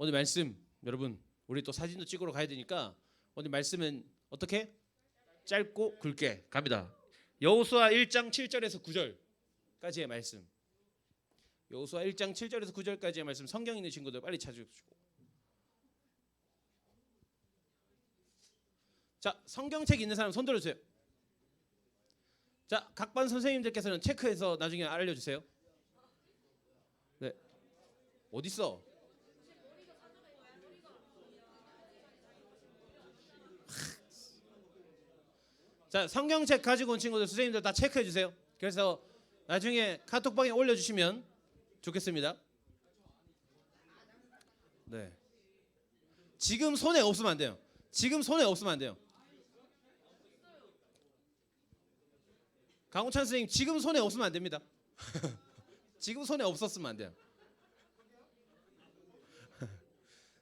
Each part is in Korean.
오늘 말씀 여러분 우리 또 사진도 찍으러 가야 되니까 오늘 말씀은 어떻게? 짧고 굵게 갑니다. 여호수아 1장 7절에서 9절까지의 말씀. 여호수아 1장 7절에서 9절까지의 말씀 성경 있는 친구들 빨리 찾으시고. 자, 성경책 있는 사람 손 들어주세요. 자, 각 반 선생님들께서는 체크해서 나중에 알려주세요. 네, 어디 있어? 자, 성경책 가지고 온 친구들 선생님들 다 체크해 주세요. 그래서 나중에 카톡방에 올려주시면 좋겠습니다. 네. 지금 손에 없으면 안 돼요. 지금 손에 없으면 안 돼요. 강호찬 선생님 지금 손에 없으면 안 됩니다. 지금 손에 없었으면 안 돼요.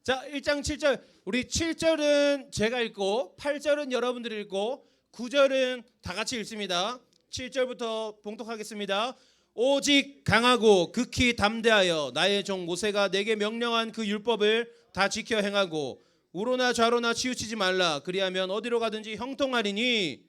자, 1장 7절 우리 7절은 제가 읽고 8절은 여러분들이 읽고 9절은 다 같이 읽습니다. 7절부터 봉독하겠습니다. 오직 강하고 극히 담대하여 나의 종 모세가 내게 명령한 그 율법을 다 지켜 행하고 우로나 좌로나 치우치지 말라. 그리하면 어디로 가든지 형통하리니.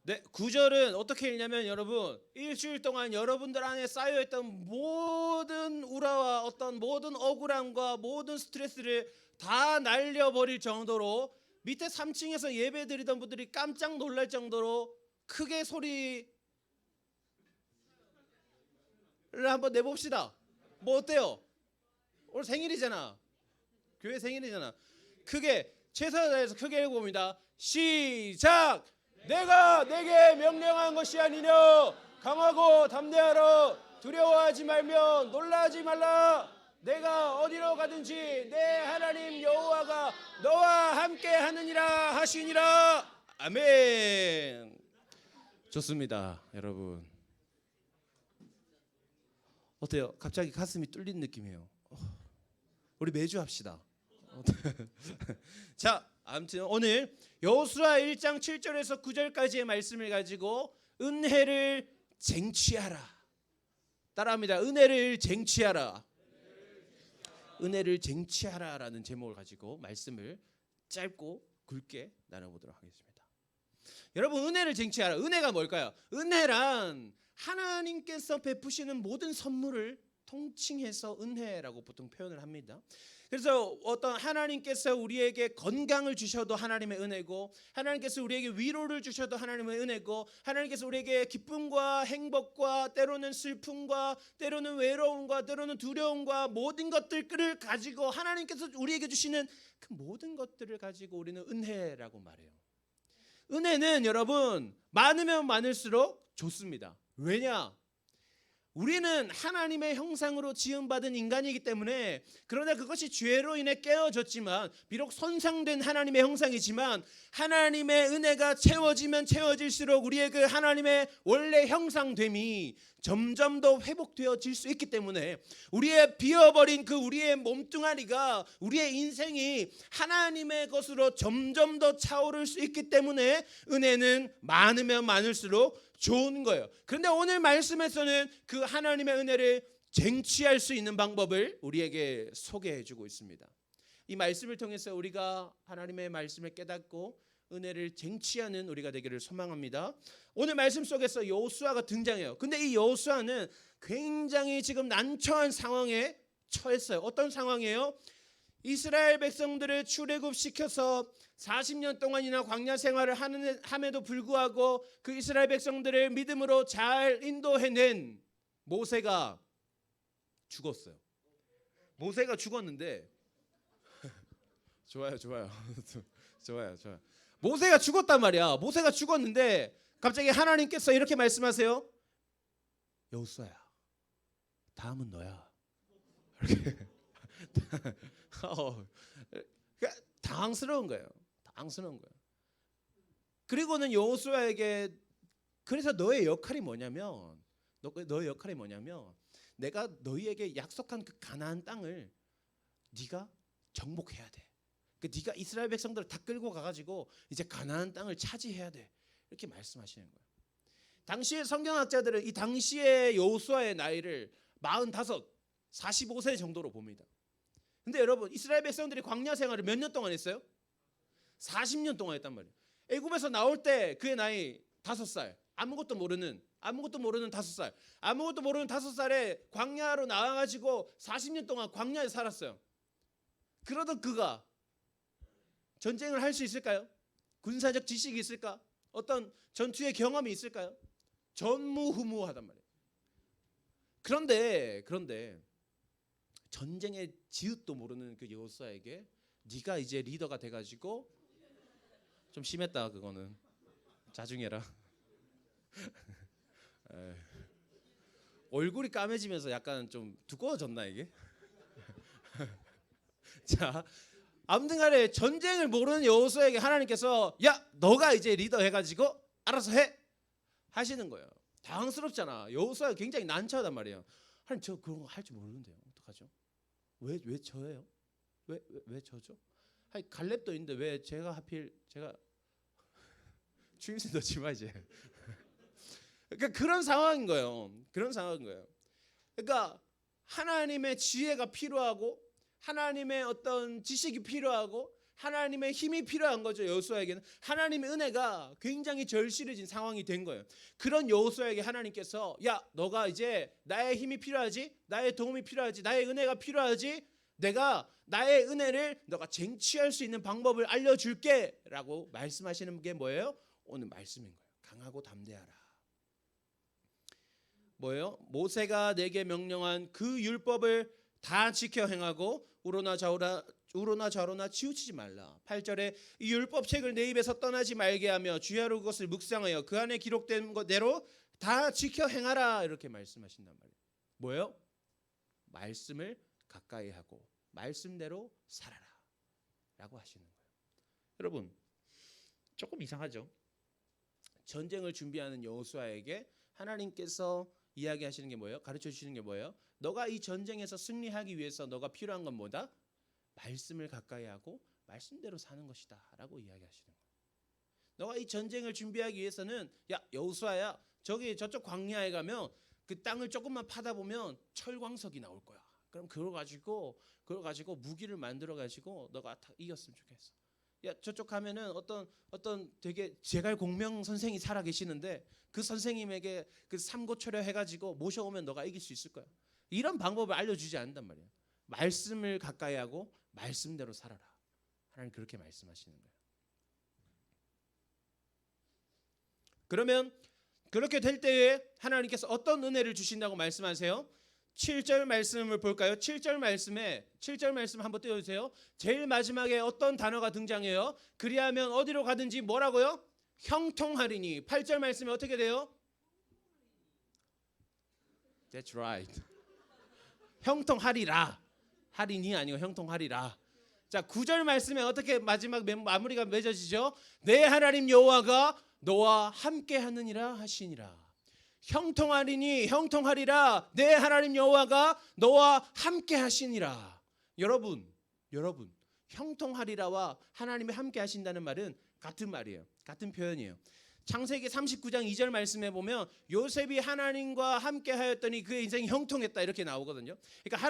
네, 9절은 어떻게 읽냐면 여러분 일주일 동안 여러분들 안에 쌓여있던 모든 우라와 어떤 모든 억울함과 모든 스트레스를 다 날려버릴 정도로 밑에 3층에서 예배 드리던 분들이 깜짝 놀랄 정도로 크게 소리를 한번 내봅시다. 뭐 어때요? 오늘 생일이잖아. 교회 생일이잖아. 크게 최선을 다해서 크게 읽어봅니다. 시작! 내가 내게 명령한 것이 아니냐. 강하고 담대하라. 두려워하지 말며 놀라지 말라. 내가 어디로 가든지 내 하나님 여호와가 너와 함께 하느니라 하시니라. 아멘. 좋습니다, 여러분. 어때요? 갑자기 가슴이 뚫린 느낌이에요. 우리 매주 합시다. 자, 아무튼 오늘 여호수아 1장 7절에서 9절까지의 말씀을 가지고 은혜를 쟁취하라. 따라합니다. 은혜를 쟁취하라. 은혜를 쟁취하라라는 제목을 가지고 말씀을 짧고 굵게 나눠보도록 하겠습니다. 여러분, 은혜를 쟁취하라. 은혜가 뭘까요? 은혜란 하나님께서 베푸시는 모든 선물을 통칭해서 은혜라고 보통 표현을 합니다. 그래서 어떤 하나님께서 우리에게 건강을 주셔도 하나님의 은혜고, 하나님께서 우리에게 위로를 주셔도 하나님의 은혜고, 하나님께서 우리에게 기쁨과 행복과 때로는 슬픔과 때로는 외로움과 때로는 두려움과 모든 것들을 가지고 하나님께서 우리에게 주시는 그 모든 것들을 가지고 우리는 은혜라고 말해요. 은혜는 여러분 많으면 많을수록 좋습니다. 왜냐? 우리는 하나님의 형상으로 지음받은 인간이기 때문에, 그러나 그것이 죄로 인해 깨어졌지만, 비록 손상된 하나님의 형상이지만 하나님의 은혜가 채워지면 채워질수록 우리의 그 하나님의 원래 형상됨이 점점 더 회복되어질 수 있기 때문에 우리의 비어버린 그 우리의 몸뚱아리가, 우리의 인생이 하나님의 것으로 점점 더 차오를 수 있기 때문에 은혜는 많으면 많을수록 좋은 거예요. 그런데 오늘 말씀에서는 그 하나님의 은혜를 쟁취할 수 있는 방법을 우리에게 소개해 주고 있습니다. 이 말씀을 통해서 우리가 하나님의 말씀을 깨닫고 은혜를 쟁취하는 우리가 되기를 소망합니다. 오늘 말씀 속에서 여호수아가 등장해요. 근데 이 여호수아는 굉장히 지금 난처한 상황에 처했어요. 어떤 상황이에요? 이스라엘 백성들을 출애굽시켜서 40년 동안이나 광야 생활을 함에도 불구하고 그 이스라엘 백성들을 믿음으로 잘 인도해낸 모세가 죽었어요. 모세가 죽었는데 좋아요. 모세가 죽었단 말이야. 모세가 죽었는데 갑자기 하나님께서 이렇게 말씀하세요. 여호수아야, 다음은 너야. 이렇게 당황스러운 거예요. 그리고는 여호수아에게 그래서 너의 역할이 뭐냐면 내가 너희에게 약속한 그 가나안 땅을 네가 정복해야 돼. 네가 이스라엘 백성들을 다 끌고 가가지고 이제 가나안 땅을 차지해야 돼. 이렇게 말씀하시는 거예요. 당시의 성경학자들은 이 당시의 여호수아의 나이를 45, 45세 정도로 봅니다. 근데 여러분 이스라엘 백성들이 광야 생활을 몇 년 동안 했어요? 40년 동안 했단 말이에요. 애굽에서 나올 때 그의 나이 5살. 아무것도 모르는 5살. 아무것도 모르는 5살에 광야로 나와가지고 40년 동안 광야에 살았어요. 그러던 그가 전쟁을 할 수 있을까요? 군사적 지식이 있을까? 어떤 전투의 경험이 있을까요? 전무후무하단 말이에요. 그런데 전쟁의 지읒도 모르는 그 여호수아에게 네가 이제 리더가 돼가지고 좀 심했다 그거는 자중해라. 얼굴이 까매지면서 약간 좀 두꺼워졌나 이게? 자, 아무튼간에 전쟁을 모르는 여호수아에게 하나님께서 야 너가 이제 리더 해가지고 알아서 해 하시는 거예요. 당황스럽잖아. 여호수아가 굉장히 난처하단 말이에요. 하나님 저 그런 거 할 줄 모르는데요. 어떡하죠? 왜 저예요? 왜 저죠? 아니 갈렙도 있는데 왜 제가 하필 제가 주임새 넣지 마 이제. 그러니까 그런 상황인 거예요. 그러니까 하나님의 지혜가 필요하고 하나님의 어떤 지식이 필요하고 하나님의 힘이 필요한 거죠. 여호수아에게는 하나님의 은혜가 굉장히 절실해진 상황이 된 거예요. 그런 여호수아에게 하나님께서 야 너가 이제 나의 힘이 필요하지, 나의 도움이 필요하지, 나의 은혜가 필요하지, 내가 나의 은혜를 너가 쟁취할 수 있는 방법을 알려줄게 라고 말씀하시는 게 뭐예요? 오늘 말씀인 거예요. 강하고 담대하라. 뭐예요? 모세가 내게 명령한 그 율법을 다 지켜 행하고 우로나 좌로나 치우치지 말라. 8절에 이 율법책을 내 입에서 떠나지 말게 하며 주야로 그것을 묵상하여 그 안에 기록된 것대로 다 지켜 행하라. 이렇게 말씀하신단 말이에요. 뭐예요? 말씀을 가까이 하고 말씀대로 살아라 라고 하시는 거예요. 여러분 조금 이상하죠? 전쟁을 준비하는 여호수아에게 하나님께서 이야기하시는 게 뭐예요? 가르쳐 주시는 게 뭐예요? 너가 이 전쟁에서 승리하기 위해서 너가 필요한 건 뭐다? 말씀을 가까이 하고 말씀대로 사는 것이다 라고 이야기하시는 거예요. 너가 이 전쟁을 준비하기 위해서는 야 여호수아야 저쪽 광야에 가면 그 땅을 조금만 파다 보면 철광석이 나올 거야. 그럼 그걸 가지고 무기를 만들어 가지고 너가 이겼으면 좋겠어. 야 저쪽 가면은 어떤 되게 제갈공명 선생이 살아 계시는데 그 선생님에게 그 삼고초려 해가지고 모셔오면 너가 이길 수 있을 거야. 이런 방법을 알려주지 않는단 말이야. 말씀을 가까이 하고 말씀대로 살아라. 하나님 그렇게 말씀하시는 거예요. 그러면 그렇게 될 때에 하나님께서 어떤 은혜를 주신다고 말씀하세요? 7절 말씀을 볼까요? 7절 말씀 한번 띄워주세요. 제일 마지막에 어떤 단어가 등장해요? 그리하면 어디로 가든지 뭐라고요? 형통하리니. 8절 말씀에 어떻게 돼요? That's right. 형통하리라. 하리니 아니고 형통하리라. 자 9절 말씀에 어떻게 마지막 마무리가 맺어지죠? 내 하나님 여호와가 너와 함께 하느니라 하시니라. 형통하리니 형통하리라. 내 하나님 여호와가 너와 함께 하시니라. 여러분 형통하리라와 하나님이 함께 하신다는 말은 같은 말이에요. 같은 표현이에요. 창세기 39장 2절 말씀에 보면 요셉이 하나님과 함께 하였더니 그의 인생이 형통했다 이렇게 나오거든요. 그러니까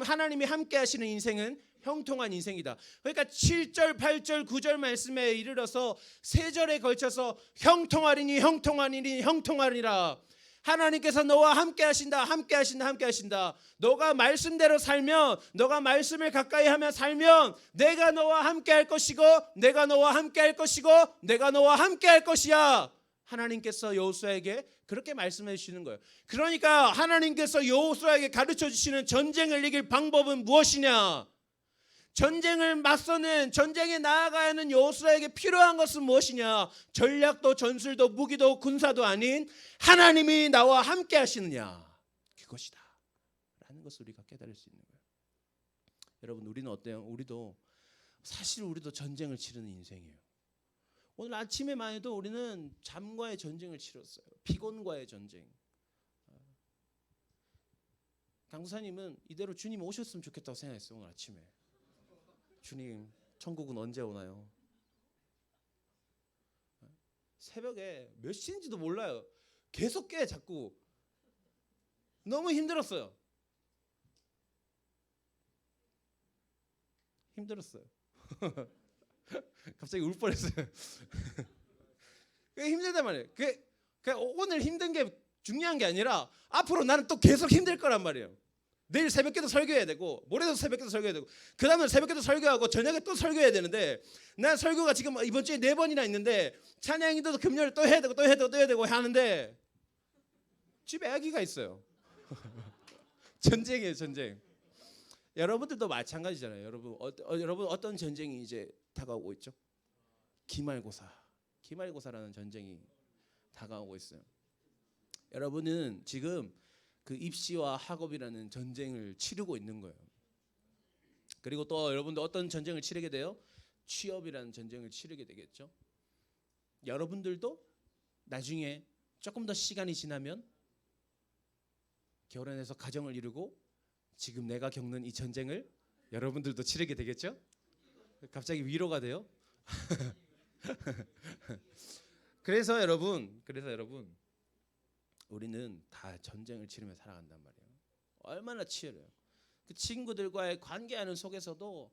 하나님이 함께 하시는 인생은 형통한 인생이다. 그러니까 7절, 8절, 9절 말씀에 이르러서 3절에 걸쳐서 형통하리니 형통하리라. 하나님께서 너와 함께 하신다. 너가 말씀대로 살면, 너가 말씀을 가까이 하며 살면 내가 너와 함께 할 것이고 내가 너와 함께 할 것이고 내가 너와 함께 할 것이야. 하나님께서 여호수아에게 그렇게 말씀해 주시는 거예요. 그러니까 하나님께서 여호수아에게 가르쳐 주시는 전쟁을 이길 방법은 무엇이냐? 전쟁을 맞서는 전쟁에 나아가야 하는 여호수아에게 필요한 것은 무엇이냐? 전략도 전술도 무기도 군사도 아닌 하나님이 나와 함께 하시느냐, 그것이다 라는 것을 우리가 깨달을 수 있는 거예요. 여러분 우리는 어때요? 우리도 전쟁을 치르는 인생이에요. 오늘 아침에만 해도 우리는 잠과의 전쟁을 치렀어요. 피곤과의 전쟁. 강사님은 이대로 주님 오셨으면 좋겠다고 생각했어요. 오늘 아침에 주님 천국은 언제 오나요? 새벽에 몇 시인지도 몰라요. 계속 깨 자꾸. 너무 힘들었어요. 갑자기 울 뻔했어요. 그게 힘들단 말이에요. 오늘 힘든 게 중요한 게 아니라 앞으로 나는 또 계속 힘들 거란 말이에요. 내일 새벽에도 설교해야 되고 모레도 새벽에도 설교해야 되고 그 다음날 새벽에도 설교하고 저녁에 또 설교해야 되는데 난 설교가 지금 이번 주에 4번이나 있는데 찬양기도 금요일 또 해야 되고 또 해야 되고 또 해야 되고 하는데 집에 아기가 있어요. 전쟁이에요, 전쟁. 여러분들도 마찬가지잖아요. 여러분 어떤 전쟁이 이제 다가오고 있죠? 기말고사라는 전쟁이 다가오고 있어요. 여러분은 지금 그 입시와 학업이라는 전쟁을 치르고 있는 거예요. 그리고 또 여러분도 어떤 전쟁을 치르게 돼요? 취업이라는 전쟁을 치르게 되겠죠. 여러분들도 나중에 조금 더 시간이 지나면 결혼해서 가정을 이루고 지금 내가 겪는 이 전쟁을 여러분들도 치르게 되겠죠? 갑자기 위로가 돼요. 그래서 여러분 우리는 다 전쟁을 치르며 살아간단 말이에요. 얼마나 치열해요. 그 친구들과의 관계하는 속에서도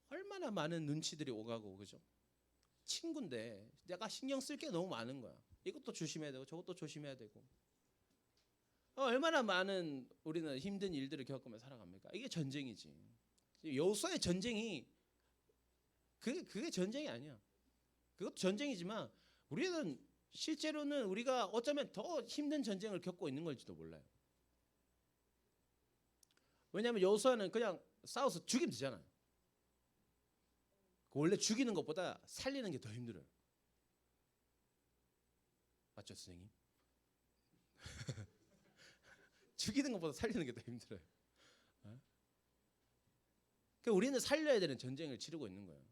얼마나 많은 눈치들이 오가고 그죠? 친구인데 내가 신경 쓸 게 너무 많은 거야. 이것도 조심해야 되고 저것도 조심해야 되고 얼마나 많은 우리는 힘든 일들을 겪으며 살아갑니까? 이게 전쟁이지. 여호수아의 전쟁이 그게 전쟁이 아니야. 그것도 전쟁이지만 우리는 실제로는 우리가 어쩌면 더 힘든 전쟁을 겪고 있는 걸지도 몰라요. 왜냐하면 여호수아는 그냥 싸워서 죽이면 되잖아요. 원래 죽이는 것보다 살리는 게 더 힘들어요. 맞죠, 선생님? 죽이는 것보다 살리는 게 더 힘들어요. 그러니까 우리는 살려야 되는 전쟁을 치르고 있는 거예요.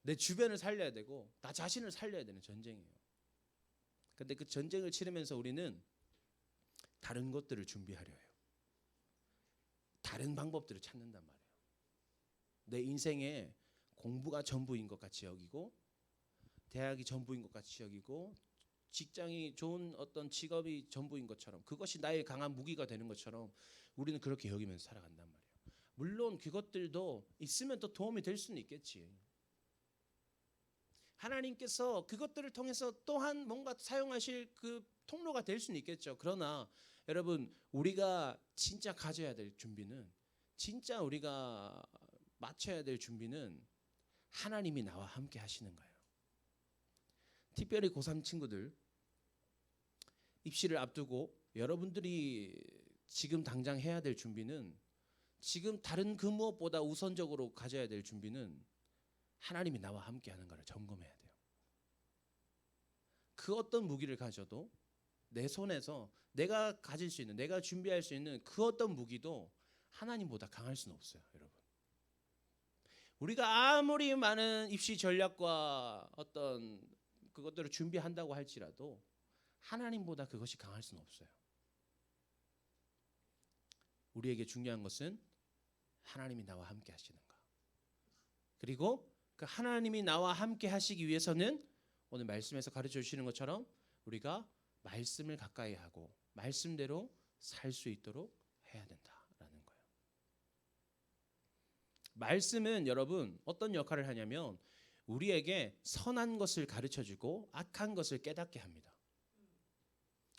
내 주변을 살려야 되고 나 자신을 살려야 되는 전쟁이에요. 근데 그 전쟁을 치르면서 우리는 다른 것들을 준비하려 해요. 다른 방법들을 찾는단 말이에요. 내 인생에 공부가 전부인 것 같이 여기고 대학이 전부인 것 같이 여기고 직장이 좋은 어떤 직업이 전부인 것처럼 그것이 나의 강한 무기가 되는 것처럼 우리는 그렇게 여기면서 살아간단 말이에요. 물론 그것들도 있으면 또 도움이 될 수는 있겠지. 하나님께서 그것들을 통해서 또한 뭔가 사용하실 그 통로가 될 수는 있겠죠. 그러나 여러분 우리가 진짜 가져야 될 준비는 진짜 우리가 맞춰야 될 준비는 하나님이 나와 함께 하시는 거예요. 특별히 고3 친구들 입시를 앞두고 여러분들이 지금 당장 해야 될 준비는 지금 다른 그 무엇보다 우선적으로 가져야 될 준비는 하나님이 나와 함께 하는 것을 점검해야 돼요. 그 어떤 무기를 가져도 내 손에서 내가 가질 수 있는 내가 준비할 수 있는 그 어떤 무기도 하나님보다 강할 수는 없어요. 여러분 우리가 아무리 많은 입시 전략과 어떤 그것들을 준비한다고 할지라도 하나님보다 그것이 강할 수는 없어요. 우리에게 중요한 것은 하나님이 나와 함께 하시는가. 그리고 그 하나님이 나와 함께 하시기 위해서는 오늘 말씀에서 가르쳐 주시는 것처럼 우리가 말씀을 가까이 하고 말씀대로 살 수 있도록 해야 된다라는 거예요. 말씀은 여러분 어떤 역할을 하냐면 우리에게 선한 것을 가르쳐 주고 악한 것을 깨닫게 합니다.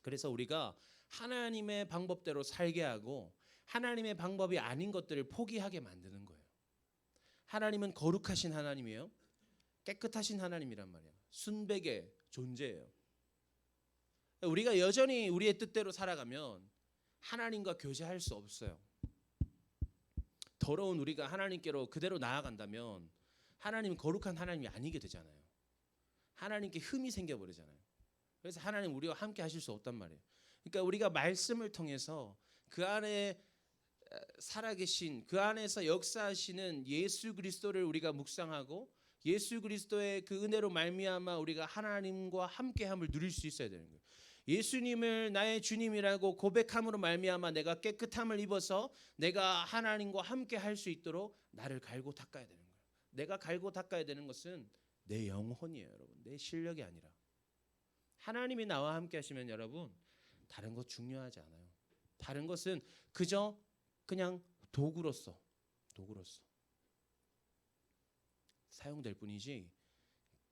그래서 우리가 하나님의 방법대로 살게 하고 하나님의 방법이 아닌 것들을 포기하게 만드는 거예요. 하나님은 거룩하신 하나님이에요. 깨끗하신 하나님이란 말이에요. 순백의 존재예요. 우리가 여전히 우리의 뜻대로 살아가면 하나님과 교제할 수 없어요. 더러운 우리가 하나님께로 그대로 나아간다면 하나님은 거룩한 하나님이 아니게 되잖아요. 하나님께 흠이 생겨버리잖아요. 그래서 하나님 우리와 함께 하실 수 없단 말이에요. 그러니까 우리가 말씀을 통해서 그 안에 살아계신 그 안에서 역사하시는 예수 그리스도를 우리가 묵상하고 예수 그리스도의 그 은혜로 말미암아 우리가 하나님과 함께함을 누릴 수 있어야 되는 거예요. 예수님을 나의 주님이라고 고백함으로 말미암아 내가 깨끗함을 입어서 내가 하나님과 함께 할 수 있도록 나를 갈고 닦아야 되는 거예요. 내가 갈고 닦아야 되는 것은 내 영혼이에요, 여러분. 내 실력이 아니라. 하나님이 나와 함께 하시면 여러분 다른 것 중요하지 않아요. 다른 것은 그냥 도구로서 사용될 뿐이지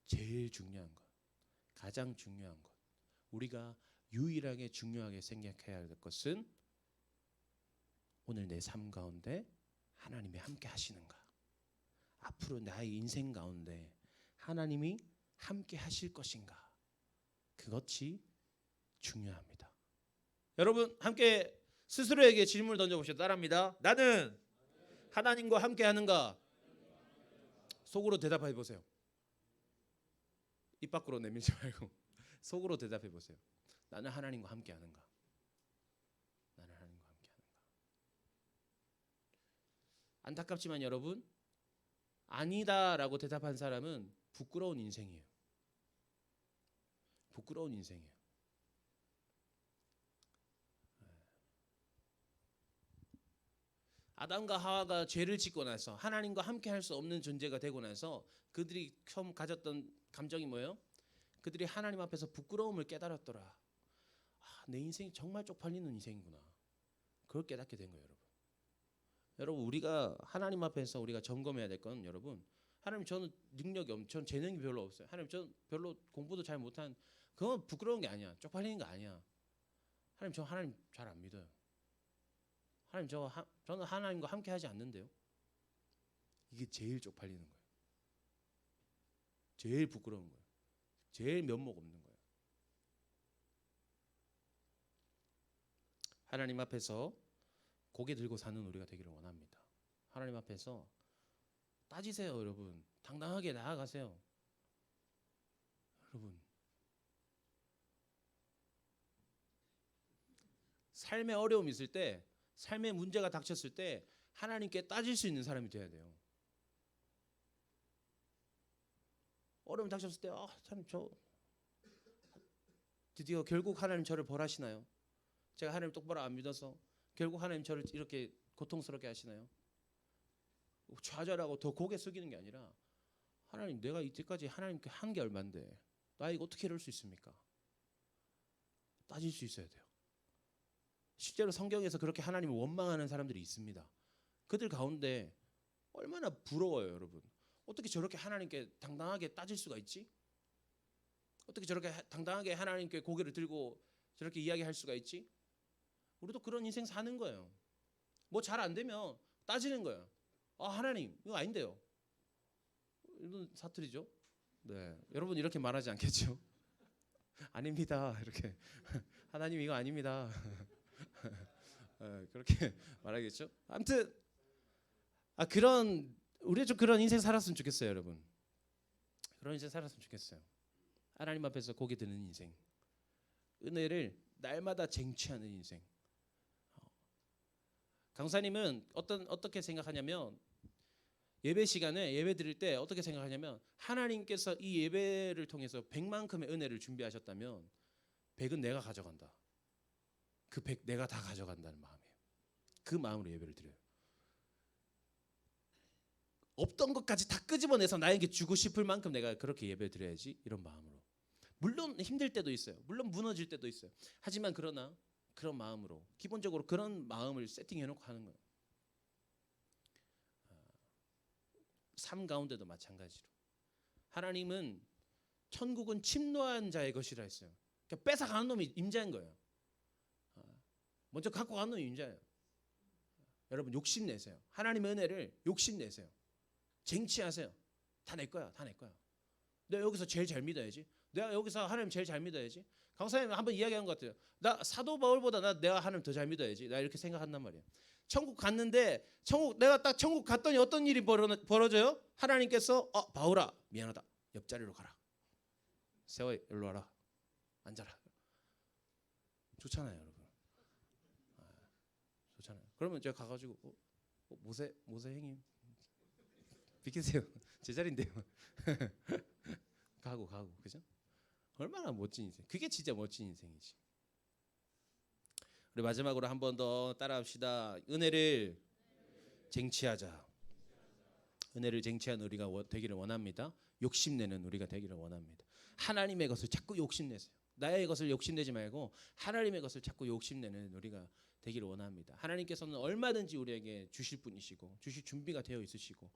제일 중요한 것, 가장 중요한 것, 우리가 유일하게 중요하게 생각해야 할 것은 오늘 내 삶 가운데 하나님이 함께 하시는가, 앞으로 나의 인생 가운데 하나님이 함께 하실 것인가, 그것이 중요합니다. 여러분 함께 스스로에게 질문을 던져보시죠. 따라합니다. 나는 하나님과 함께 하는가? 속으로 대답해 보세요. 입 밖으로 내밀지 말고 속으로 대답해 보세요. 나는 하나님과 함께 하는가? 나는 하나님과 함께 하는가? 안타깝지만 여러분, 아니다라고 대답한 사람은 부끄러운 인생이에요. 부끄러운 인생이에요. 아담과 하와가 죄를 짓고 나서 하나님과 함께 할 수 없는 존재가 되고 나서 그들이 처음 가졌던 감정이 뭐예요? 그들이 하나님 앞에서 부끄러움을 깨달았더라. 내 인생이 정말 쪽팔리는 인생이구나. 그걸 깨닫게 된 거예요, 여러분. 여러분, 우리가 하나님 앞에서 우리가 점검해야 될 건, 여러분, 하나님 저는 능력이 전 재능이 별로 없어요. 하나님 저는 별로 공부도 잘 못한, 그건 부끄러운 게 아니야. 쪽팔리는 거 아니야. 하나님 저 하나님 잘 안 믿어요. 하나님 저는 하나님과 함께 하지 않는데요. 이게 제일 쪽팔리는 거예요. 제일 부끄러운 거예요. 제일 면목 없는 거예요. 하나님 앞에서 고개 들고 사는 우리가 되기를 원합니다. 하나님 앞에서 따지세요, 여러분. 당당하게 나아가세요. 여러분, 삶의 어려움이 있을 때, 삶의 문제가 닥쳤을 때 하나님께 따질 수 있는 사람이 돼야 돼요. 어려움 닥쳤을 때 참 저 드디어 결국 하나님 저를 벌하시나요? 제가 하나님 똑바로 안 믿어서 결국 하나님 저를 이렇게 고통스럽게 하시나요? 좌절하고 더 고개 숙이는 게 아니라, 하나님 내가 이때까지 하나님께 한 게 얼만데 나 이거 어떻게 이럴 수 있습니까? 따질 수 있어야 돼요. 실제로 성경에서 그렇게 하나님을 원망하는 사람들이 있습니다. 그들 가운데 얼마나 부러워요, 여러분. 어떻게 저렇게 하나님께 당당하게 따질 수가 있지? 어떻게 저렇게 당당하게 하나님께 고개를 들고 저렇게 이야기할 수가 있지? 우리도 그런 인생 사는 거예요. 뭐 잘 안 되면 따지는 거예요. 하나님 이거 아닌데요. 이런 사투리죠. 네, 여러분 이렇게 말하지 않겠죠? 아닙니다. 이렇게 하나님 이거 아닙니다. 그렇게 말하겠죠. 아무튼 우리가 좀 그런 인생 살았으면 좋겠어요, 여러분. 그런 인생 살았으면 좋겠어요. 하나님 앞에서 고개 드는 인생, 은혜를 날마다 쟁취하는 인생. 강사님은 어떻게 생각하냐면, 예배 시간에 예배 드릴 때 어떻게 생각하냐면, 하나님께서 이 예배를 통해서 100만큼의 은혜를 준비하셨다면 100은 내가 가져간다. 그 100 내가 다 가져간다는 마음이에요. 그 마음으로 예배를 드려요. 없던 것까지 다 끄집어내서 나에게 주고 싶을 만큼 내가 그렇게 예배 드려야지, 이런 마음으로. 물론 힘들 때도 있어요. 물론 무너질 때도 있어요. 하지만 그러나 그런 마음으로, 기본적으로 그런 마음을 세팅해놓고 하는 거예요. 삶 가운데도 마찬가지로 하나님은 천국은 침노한 자의 것이라 했어요. 그러니까 뺏어가는 놈이 임자인 거예요. 먼저 갖고 가는 놈이 임자예요. 여러분 욕심내세요. 하나님의 은혜를 욕심내세요. 쟁취하세요. 다 내 거야. 다 내 거야. 내가 여기서 제일 잘 믿어야지. 내가 여기서 하나님 제일 잘 믿어야지. 강사님 한번 이야기한 것 같아요. 나 사도 바울보다 내가 하나님 더 잘 믿어야지. 나 이렇게 생각한단 말이에요. 천국 갔는데 내가 딱 천국 갔더니 어떤 일이 벌어져요? 하나님께서 바울아 미안하다. 옆자리로 가라. 세워 일로 와라. 앉아라. 좋잖아요, 여러분. 좋잖아요. 그러면 제가 가가지고 모세 형님 비키세요. 제 자리인데요. 가고 그죠? 얼마나 멋진 인생. 그게 진짜 멋진 인생이지. 우리 마지막으로 한 번 더 따라합시다. 은혜를 쟁취하자. 은혜를 쟁취하는 우리가 되기를 원합니다. 욕심내는 우리가 되기를 원합니다. 하나님의 것을 자꾸 욕심내세요. 나의 것을 욕심내지 말고 하나님의 것을 자꾸 욕심내는 우리가 되기를 원합니다. 하나님께서는 얼마든지 우리에게 주실 분이시고 주실 준비가 되어 있으시고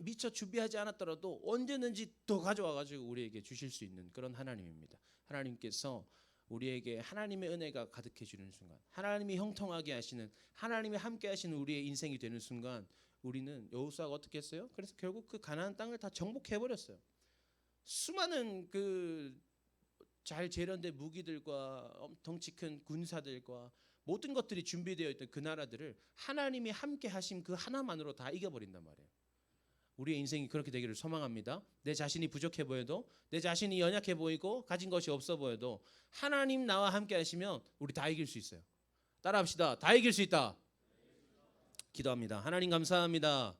미처 준비하지 않았더라도 언제든지 더 가져와 가지고 우리에게 주실 수 있는 그런 하나님입니다. 하나님께서 우리에게 하나님의 은혜가 가득해 주는 순간, 하나님이 형통하게 하시는, 하나님이 함께 하시는 우리의 인생이 되는 순간, 우리는 여호수아가 어떻게 했어요? 그래서 결국 그 가나안 땅을 다 정복해 버렸어요. 수많은 그 잘 재련된 무기들과 덩치 큰 군사들과 모든 것들이 준비되어 있던 그 나라들을 하나님이 함께 하신 그 하나만으로 다 이겨버린단 말이에요. 우리의 인생이 그렇게 되기를 소망합니다. 내 자신이 부족해 보여도, 내 자신이 연약해 보이고 가진 것이 없어 보여도 하나님 나와 함께 하시면 우리 다 이길 수 있어요. 따라합시다. 다 이길 수 있다. 기도합니다. 하나님 감사합니다.